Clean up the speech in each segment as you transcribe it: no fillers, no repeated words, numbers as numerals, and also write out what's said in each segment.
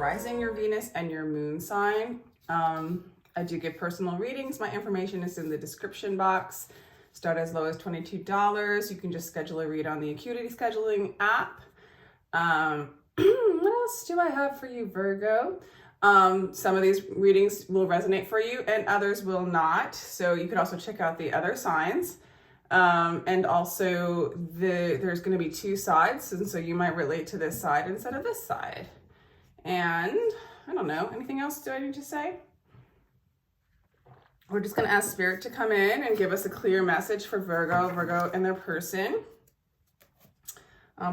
rising, your Venus, and your moon sign. I do give personal readings. My information is in the description box. Start as low as $22. You can just schedule a read on the Acuity scheduling app. What else do I have for you, Virgo? Some of these readings will resonate for you and others will not. So you could also check out the other signs. And also there's going to be two sides. And so you might relate to this side instead of this side. And I don't know, anything else do I need to say? We're just going to ask Spirit to come in and give us a clear message for Virgo and their person.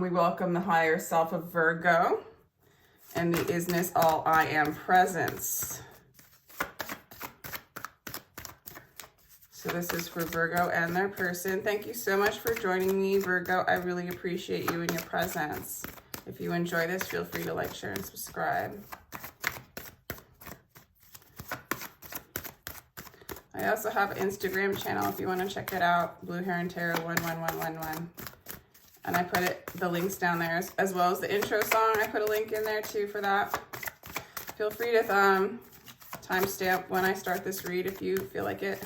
We welcome the higher self of Virgo and the isness all I am presence. So this is for Virgo and their person. Thank you so much for joining me, Virgo. I really appreciate you and your presence. If you enjoy this, feel free to like, share, and subscribe. I also have an Instagram channel if you want to check it out, Blue Hair and Tarot 11111. And I put the links down there as well as the intro song. I put a link in there too for that. Feel free to timestamp when I start this read if you feel like it.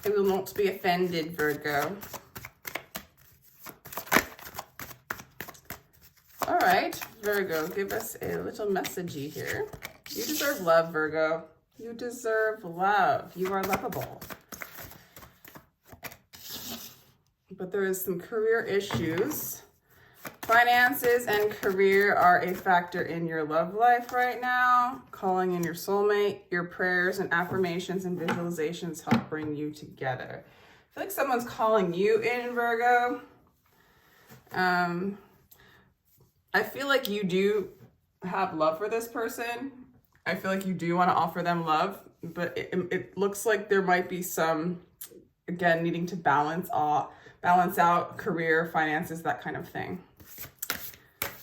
I will not be offended, Virgo. All right, Virgo, give us a little messagey here. You deserve love, Virgo. You deserve love. You are lovable. But there is some career issues. Finances and career are a factor in your love life right now. Calling in your soulmate, your prayers and affirmations and visualizations help bring you together. I feel like someone's calling you in, Virgo. I feel like you do have love for this person. I feel like you do want to offer them love, but it looks like there might be some, again, needing to balance out career, finances, that kind of thing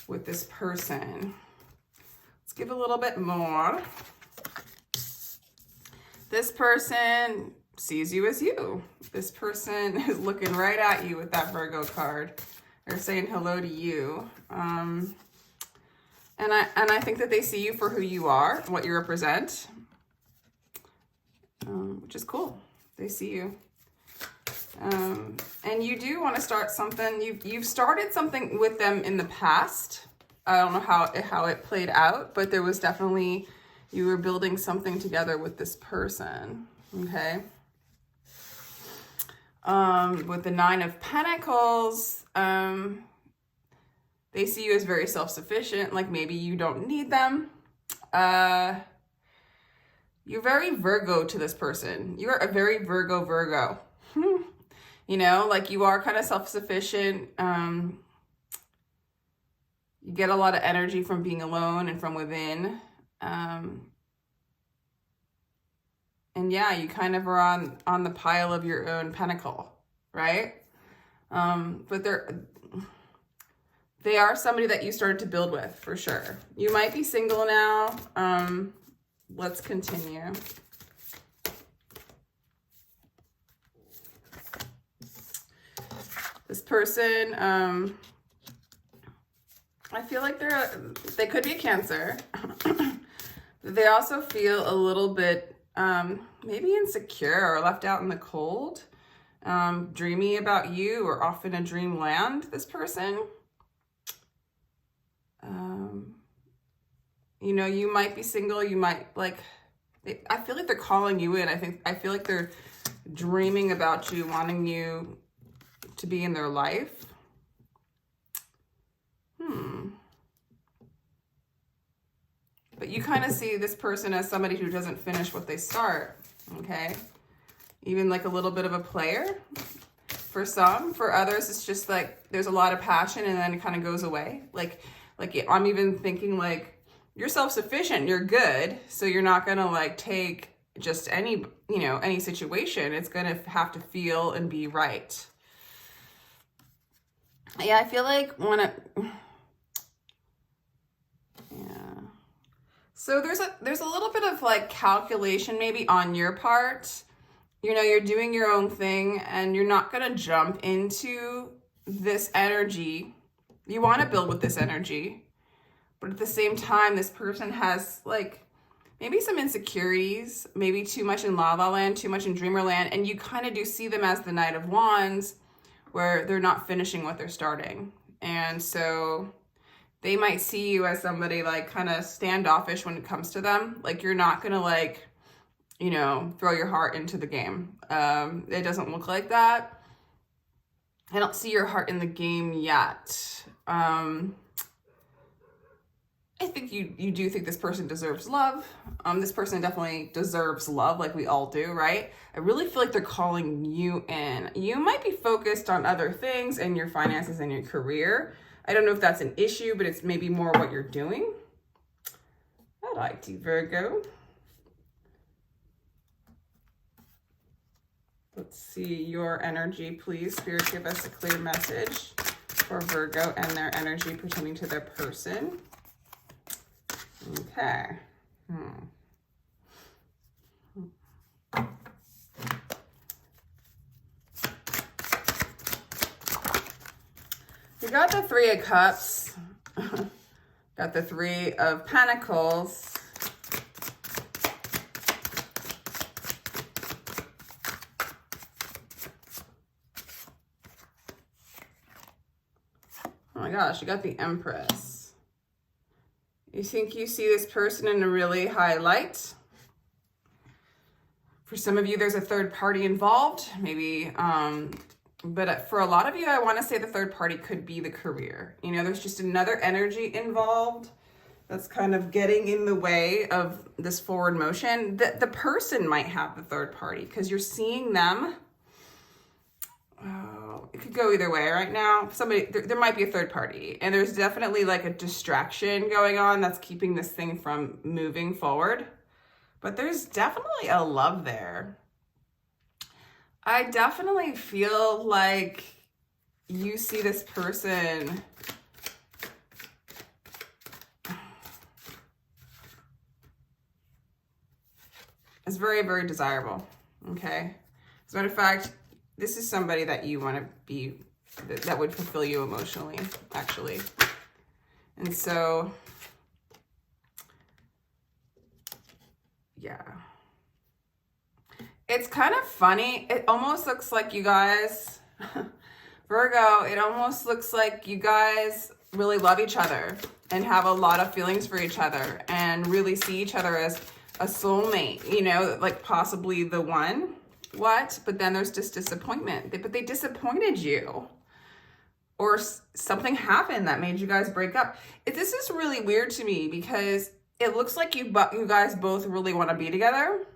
with this person. Let's give a little bit more. This person sees you as you. This person is looking right at you with that Virgo card. They're saying hello to you. And I think that they see you for who you are, what you represent, which is cool. They see you. And you do want to start something. You've started something with them in the past. I don't know how it played out, but there was definitely, you were building something together with this person, okay? With the Nine of Pentacles, they see you as very self-sufficient, like maybe you don't need them. You're very Virgo to this person. You are a very Virgo. You know, like you are kind of self-sufficient. You get a lot of energy from being alone and from within. And yeah, you kind of are on the pile of your own pentacle, right? But they are somebody that you started to build with, for sure. You might be single now. Let's continue. This person, I feel like they could be a Cancer. They also feel a little bit maybe insecure or left out in the cold. Dreamy about you or off in a dreamland, this person. You know, you might be single, you might I feel like they're calling you in. I feel like they're dreaming about you, wanting you to be in their life. But you kind of see this person as somebody who doesn't finish what they start, okay? Even like a little bit of a player for some. For others, it's just like there's a lot of passion and then it kind of goes away. Like I'm even thinking like, you're self-sufficient, you're good, so you're not gonna like take just any situation. It's gonna have to feel and be right. Yeah, I feel like so there's a little bit of like calculation maybe on your part. You know, you're doing your own thing and you're not gonna jump into this energy. You want to build with this energy, But at the same time, this person has like maybe some insecurities, maybe too much in La La Land, too much in Dreamerland, and you kind of do see them as the Knight of Wands, where they're not finishing what they're starting. And so they might see you as somebody like kind of standoffish when it comes to them. Like you're not gonna like, you know, throw your heart into the game. It doesn't look like that. I don't see your heart in the game yet. I think you do think this person deserves love. This person definitely deserves love, like we all do, right? I really feel like they're calling you in. You might be focused on other things and your finances and your career. I don't know if that's an issue, but it's maybe more what you're doing. I like you, Virgo. Let's see your energy, please. Spirit, give us a clear message for Virgo and their energy pertaining to their person. Okay. We got the Three of Cups. Got the Three of Pentacles. Oh my gosh, you got the Empress. You think you see this person in a really high light. For some of you, there's a third party involved, maybe, but for a lot of you, I want to say the third party could be the career. You know, there's just another energy involved that's kind of getting in the way of this forward motion. The person might have the third party because you're seeing them. Oh, it could go either way right now. There might be a third party, and there's definitely like a distraction going on that's keeping this thing from moving forward. But there's definitely a love there. I definitely feel like you see this person as very, very desirable. Okay. As a matter of fact, this is somebody that you want to be, that would fulfill you emotionally, actually. And so, yeah. It's kind of funny. It almost looks like you guys, Virgo, it almost looks like you guys really love each other and have a lot of feelings for each other and really see each other as a soulmate, you know, like possibly the one. What? But then there's just disappointment. But they disappointed you. Or something happened that made you guys break up. This is really weird to me because it looks like you guys both really want to be together.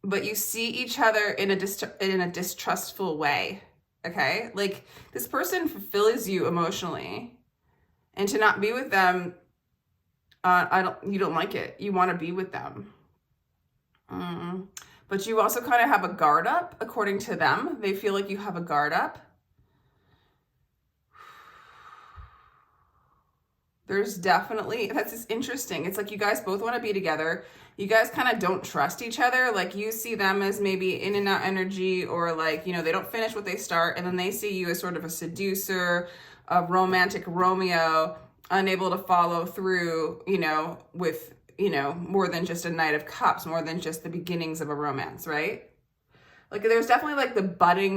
But you see each other in a distrustful way. Okay? Like this person fulfills you emotionally. And to not be with them, you don't like it. You want to be with them. But you also kind of have a guard up, according to them. They feel like you have a guard up. There's definitely, that's just interesting. It's like you guys both want to be together. You guys kind of don't trust each other. Like you see them as maybe in and out energy, or like, you know, they don't finish what they start. And then they see you as sort of a seducer, a romantic Romeo, unable to follow through, you know, with, you know, more than just a Knight of Cups, more than just the beginnings of a romance, right? Like there's definitely like the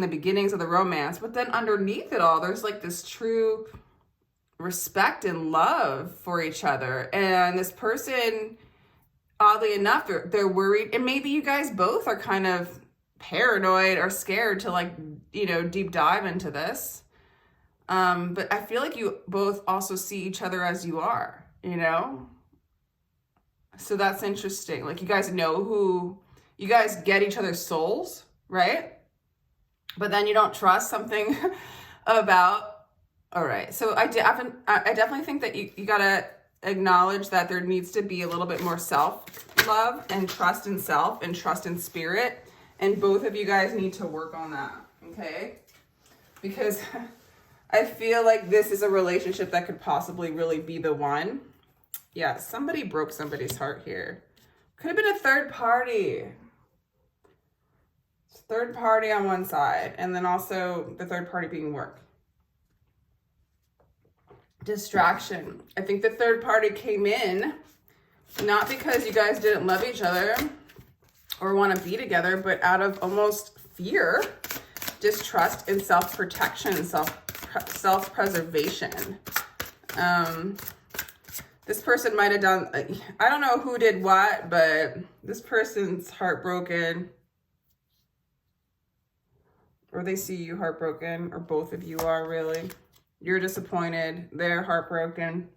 beginnings of the romance, but then underneath it all, there's like this true respect and love for each other. And this person, oddly enough, they're worried, and maybe you guys both are kind of paranoid or scared to like, you know, deep dive into this. But I feel like you both also see each other as you are, you know? So that's interesting. Like you guys know you guys get each other's souls, right? But then you don't trust something about, all right. So I definitely think that you gotta acknowledge that there needs to be a little bit more self-love and trust in self and trust in spirit. And both of you guys need to work on that, okay? Because I feel like this is a relationship that could possibly really be the one. Yeah, somebody broke somebody's heart here. Could have been a third party. Third party on one side, and then also the third party being work. Distraction. I think the third party came in, not because you guys didn't love each other or want to be together, but out of almost fear, distrust, and self-protection, self-preservation. This person might have done, I don't know who did what, but this person's heartbroken, or they see you heartbroken, or both of you are really. You're disappointed. They're heartbroken.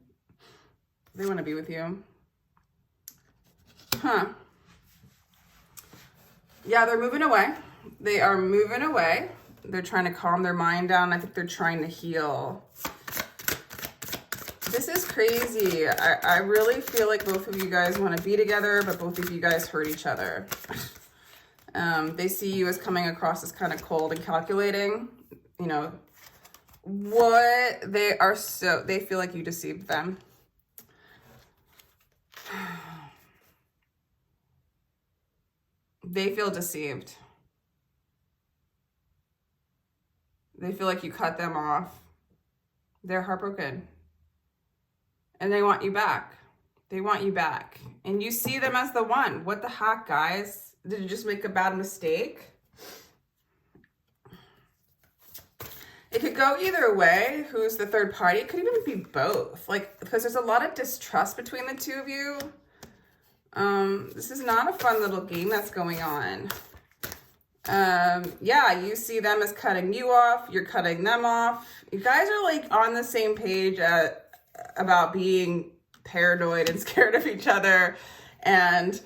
They want to be with you. Huh. Yeah, they're moving away. They are moving away. They're trying to calm their mind down. I think they're trying to heal. This is crazy. I really feel like both of you guys want to be together, but both of you guys hurt each other. They see you as coming across as kind of cold and calculating. You know, they feel like you deceived them. They feel deceived. They feel like you cut them off. They're heartbroken. And they want you back. They want you back. And you see them as the one. What the heck, guys? Did you just make a bad mistake? It could go either way. Who's the third party? It could even be both. Like, because there's a lot of distrust between the two of you. This is not a fun little game that's going on. Yeah, you see them as cutting you off. You're cutting them off. You guys are like on the same page about being paranoid and scared of each other. And,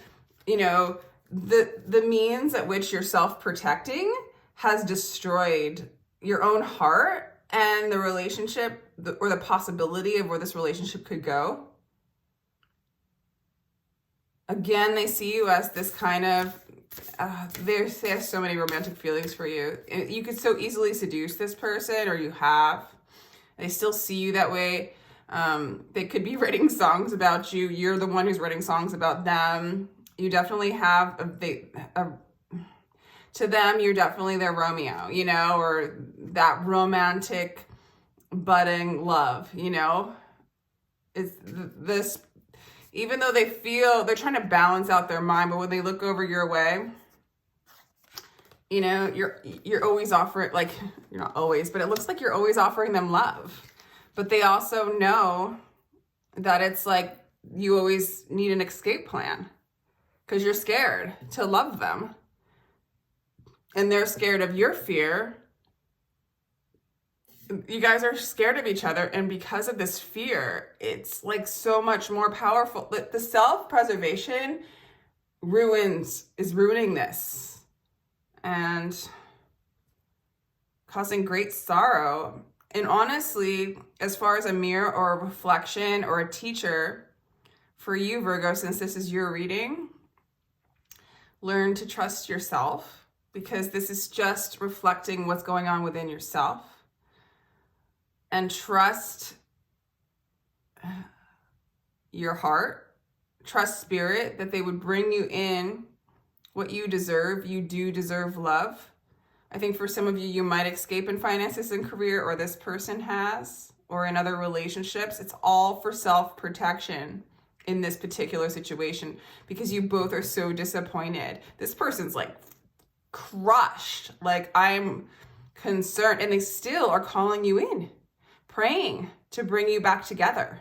you know, the means at which you're self-protecting has destroyed your own heart and the relationship, or the possibility of where this relationship could go. Again, they see you as this kind of, they have so many romantic feelings for you. You could so easily seduce this person, or you have. They still see you that way. They could be writing songs about you. You're the one who's writing songs about them. You definitely have, to them, you're definitely their Romeo, you know, or that romantic budding love, you know. It's this, even though they feel, they're trying to balance out their mind, but when they look over your way, you know, you're always offering, like, you're not always, but it looks like you're always offering them love. But they also know that it's like you always need an escape plan because you're scared to love them. And they're scared of your fear. You guys are scared of each other. And because of this fear, it's like so much more powerful. But the self-preservation is ruining this and causing great sorrow. And honestly, as far as a mirror or a reflection or a teacher for you, Virgo, since this is your reading, learn to trust yourself, because this is just reflecting what's going on within yourself. And trust your heart, trust spirit, that they would bring you in what you deserve. You do deserve love. I think for some of you, you might escape in finances and career, or this person has, or in other relationships. It's all for self-protection in this particular situation, because you both are so disappointed. This person's like crushed. Like, I'm concerned, and they still are calling you in, praying to bring you back together.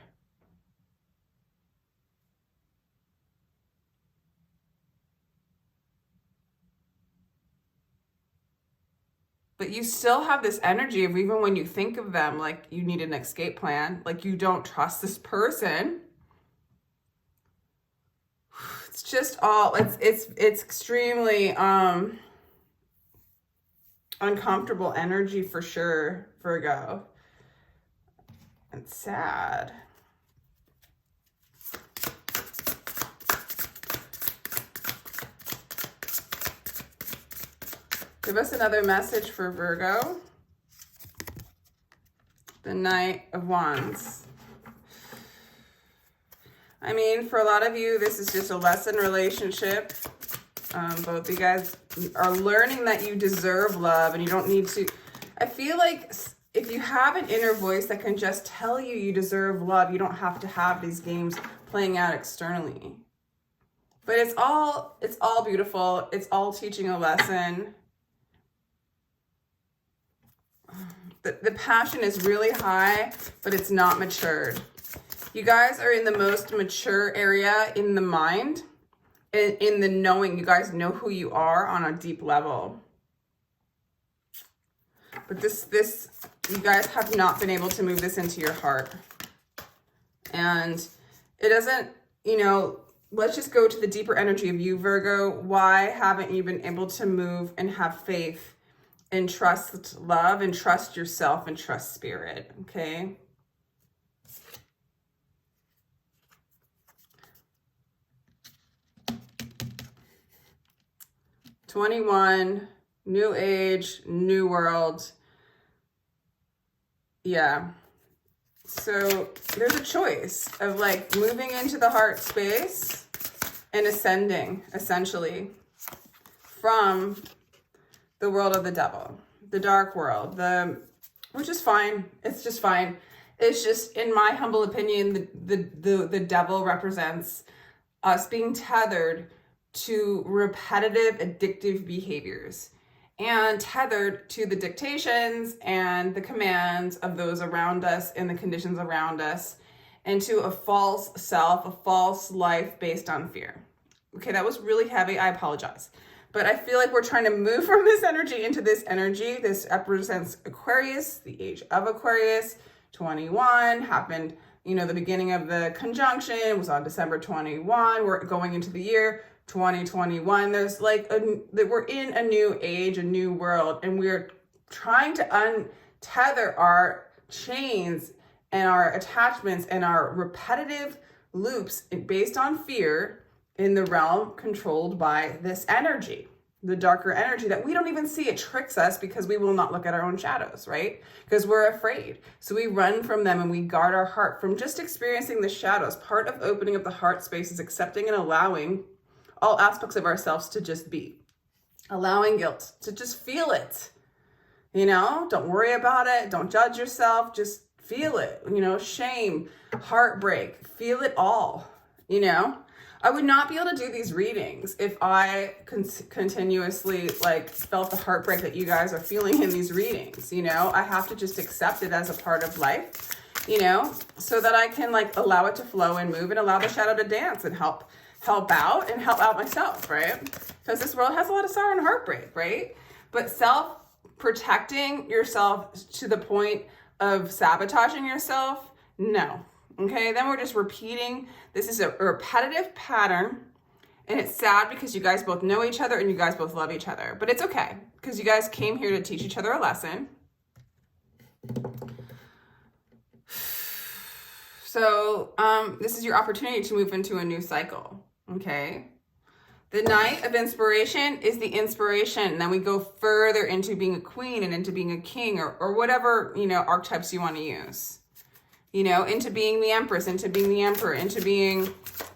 But you still have this energy of, even when you think of them, like you need an escape plan, like you don't trust this person. It's just all, it's extremely uncomfortable energy for sure, Virgo. It's sad. Give us another message for Virgo. The Knight of Wands. I mean, for a lot of you, this is just a lesson relationship. Both of you guys are learning that you deserve love and you don't need to. I feel like if you have an inner voice that can just tell you you deserve love, you don't have to have these games playing out externally. But it's all beautiful. It's all teaching a lesson. The passion is really high, but it's not matured. You guys are in the most mature area in the mind, in the knowing. You guys know who you are on a deep level. But this, you guys have not been able to move this into your heart. And it doesn't, you know, let's just go to the deeper energy of you, Virgo. Why haven't you been able to move and have faith and trust love and trust yourself and trust spirit? Okay. '21, new age, new world. Yeah. So there's a choice of like moving into the heart space and ascending essentially from the world of the devil, the dark world, which is fine. It's just fine. It's just, in my humble opinion, the devil represents us being tethered to repetitive addictive behaviors and tethered to the dictations and the commands of those around us and the conditions around us, and to a false self, a false life based on fear. Okay, that was really heavy. I apologize. But I feel like we're trying to move from this energy into this energy. This represents Aquarius, the age of Aquarius. 21 happened, you know, the beginning of the conjunction was on December 21. We're going into the year 2021. There's like we're in a new age, a new world, and we're trying to untether our chains and our attachments and our repetitive loops based on fear in the realm controlled by this energy, the darker energy that we don't even see. It tricks us because we will not look at our own shadows, right? Because we're afraid. So we run from them and we guard our heart from just experiencing the shadows. Part of opening up the heart space is accepting and allowing all aspects of ourselves to just be. Allowing guilt, to just feel it. You know, don't worry about it. Don't judge yourself. Just feel it. You know, shame, heartbreak, feel it all, you know? I would not be able to do these readings if I continuously like felt the heartbreak that you guys are feeling in these readings. You know, I have to just accept it as a part of life, you know, so that I can like allow it to flow and move and allow the shadow to dance and help out and help out myself, right? Because this world has a lot of sorrow and heartbreak, right? But self-protecting yourself to the point of sabotaging yourself, no. Okay, then we're just repeating. This is a repetitive pattern, and it's sad because you guys both know each other and you guys both love each other. But it's okay, because you guys came here to teach each other a lesson. So this is your opportunity to move into a new cycle, okay? The Knight of Inspiration is the inspiration. Then we go further into being a queen and into being a king or whatever, you know, archetypes you want to use. You know, into being the Empress, into being the Emperor, into being,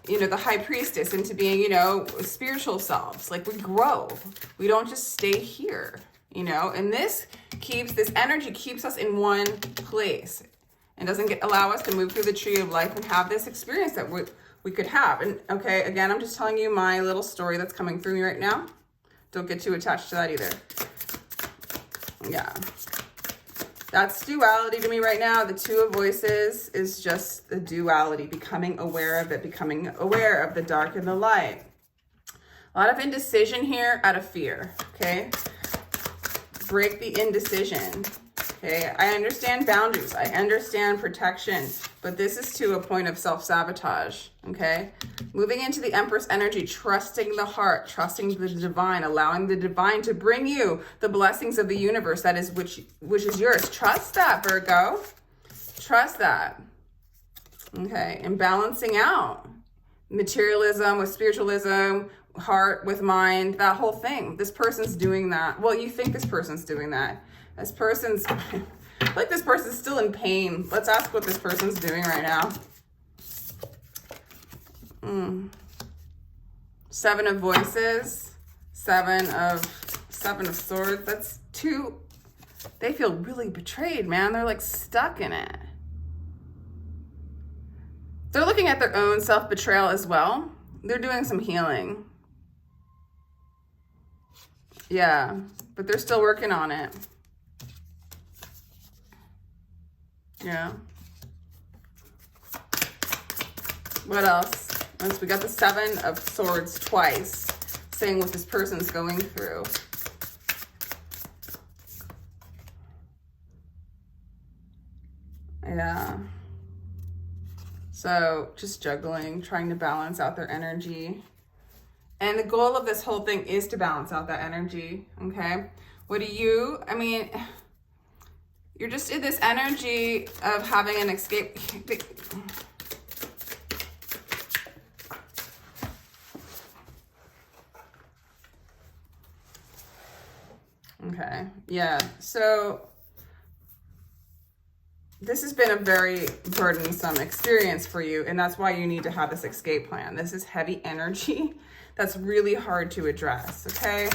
you know, the High Priestess, into being, you know, spiritual selves. Like we grow. We don't just stay here, you know, and this energy keeps us in one place and doesn't allow us to move through the tree of life and have this experience that we could have. And okay, again, I'm just telling you my little story that's coming through me right now. Don't get too attached to that either. Yeah. That's duality to me right now. The Two of Voices is just the duality, becoming aware of it, becoming aware of the dark and the light. A lot of indecision here out of fear, okay? Break the indecision, okay? I understand boundaries. I understand protection, but this is to a point of self-sabotage, okay? Moving into the Empress energy, trusting the heart, trusting the divine, allowing the divine to bring you the blessings of the universe that is which is yours. Trust that, Virgo. Trust that. Okay, and balancing out materialism with spiritualism, heart with mind, that whole thing. This person's doing that. Well, you think this person's doing that. This person's like this person's still in pain. Let's ask what this person's doing right now. Seven of Voices, seven of Swords. That's two They feel really betrayed, man. They're like stuck in it. They're looking at their own self-betrayal as well. They're doing some healing. Yeah, but they're still working on it. Yeah. What else? We got the Seven of Swords twice, saying what this person's going through. Yeah. So just juggling, trying to balance out their energy. And the goal of this whole thing is to balance out that energy, okay? What do you, I mean, you're just in this energy of having an escape. Okay, yeah, so this has been a very burdensome experience for you, and that's why you need to have this escape plan. This is heavy energy that's really hard to address, okay?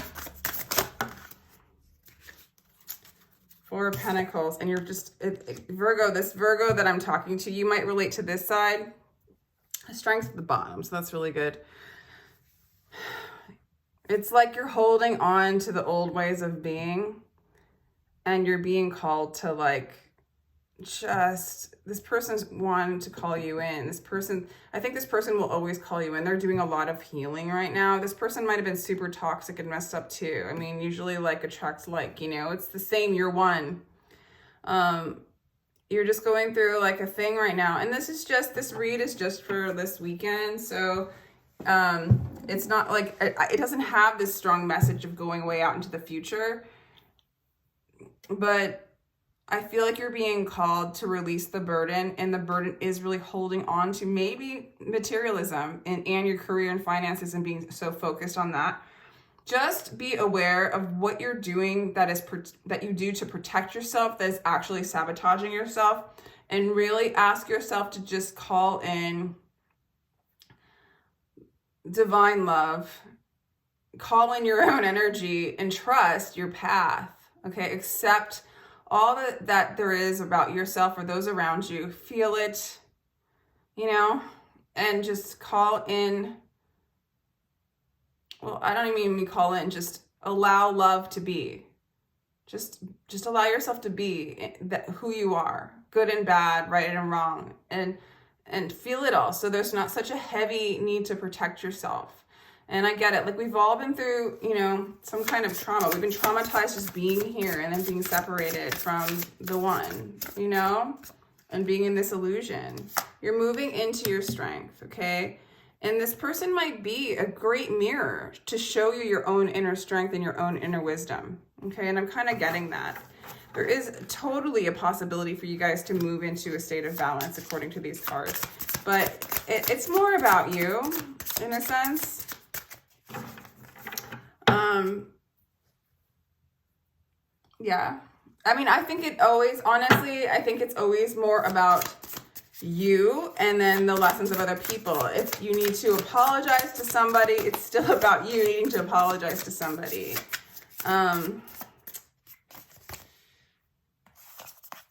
Four of Pentacles, and you're just, Virgo, this Virgo that I'm talking to, you might relate to this side. Strength at the bottom, so that's really good. It's like you're holding on to the old ways of being, and you're being called to like, just, this person's wanting to call you in. This person, I think this person will always call you in. They're doing a lot of healing right now. This person might have been super toxic and messed up too. I mean, usually like attracts like, you know, it's the same, you're one. You're just going through like a thing right now. And this is just, this read is just for this weekend. So it's not like, it doesn't have this strong message of going way out into the future. But I feel like you're being called to release the burden, and the burden is really holding on to maybe materialism and your career and finances and being so focused on that. Just be aware of what you're doing that you do to protect yourself that is actually sabotaging yourself, and really ask yourself to just call in divine love, call in your own energy, and trust your path, okay? Accept all that there is about yourself or those around you. Feel it, you know, and just call in, well, I don't even mean call in, just allow love to be. Just allow yourself to be who you are, good and bad, right and wrong, and feel it all. So there's not such a heavy need to protect yourself. And I get it. Like, we've all been through, you know, some kind of trauma. We've been traumatized just being here and then being separated from the one, you know, and being in this illusion. You're moving into your strength, okay? And this person might be a great mirror to show you your own inner strength and your own inner wisdom, okay? And I'm kind of getting that. There is totally a possibility for you guys to move into a state of balance according to these cards. But it's more about you, in a sense. Yeah, I mean, I think honestly, I think it's always more about you and then the lessons of other people. If you need to apologize to somebody, it's still about you needing to apologize to somebody.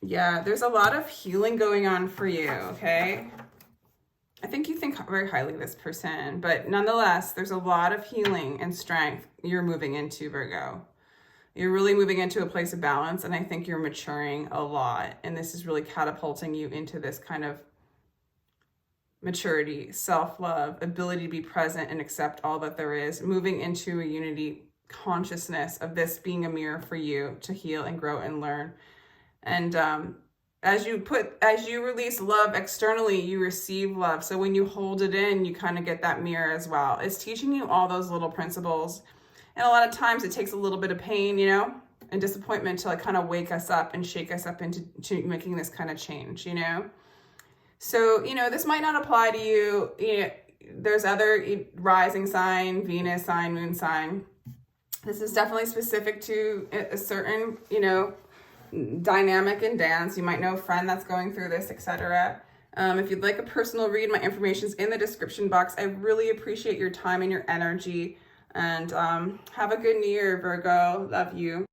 Yeah, there's a lot of healing going on for you, okay? I think you think very highly of this person, but nonetheless, there's a lot of healing and strength you're moving into, Virgo. You're really moving into a place of balance, and I think you're maturing a lot, and this is really catapulting you into this kind of maturity, self-love, ability to be present and accept all that there is, moving into a unity consciousness of this being a mirror for you to heal and grow and learn. And as you release love externally, you receive love. So when you hold it in, you kind of get that mirror as well. It's teaching you all those little principles. And a lot of times it takes a little bit of pain, you know, and disappointment to like kind of wake us up and shake us up into making this kind of change, you know. So, you know, this might not apply to you. You know, there's other rising sign, Venus sign, moon sign. This is definitely specific to a certain, you know, dynamic in dance. You might know a friend that's going through this, etc. If you'd like a personal read, my information's in the description box. I really appreciate your time and your energy. And have a good New Year, Virgo. Love you.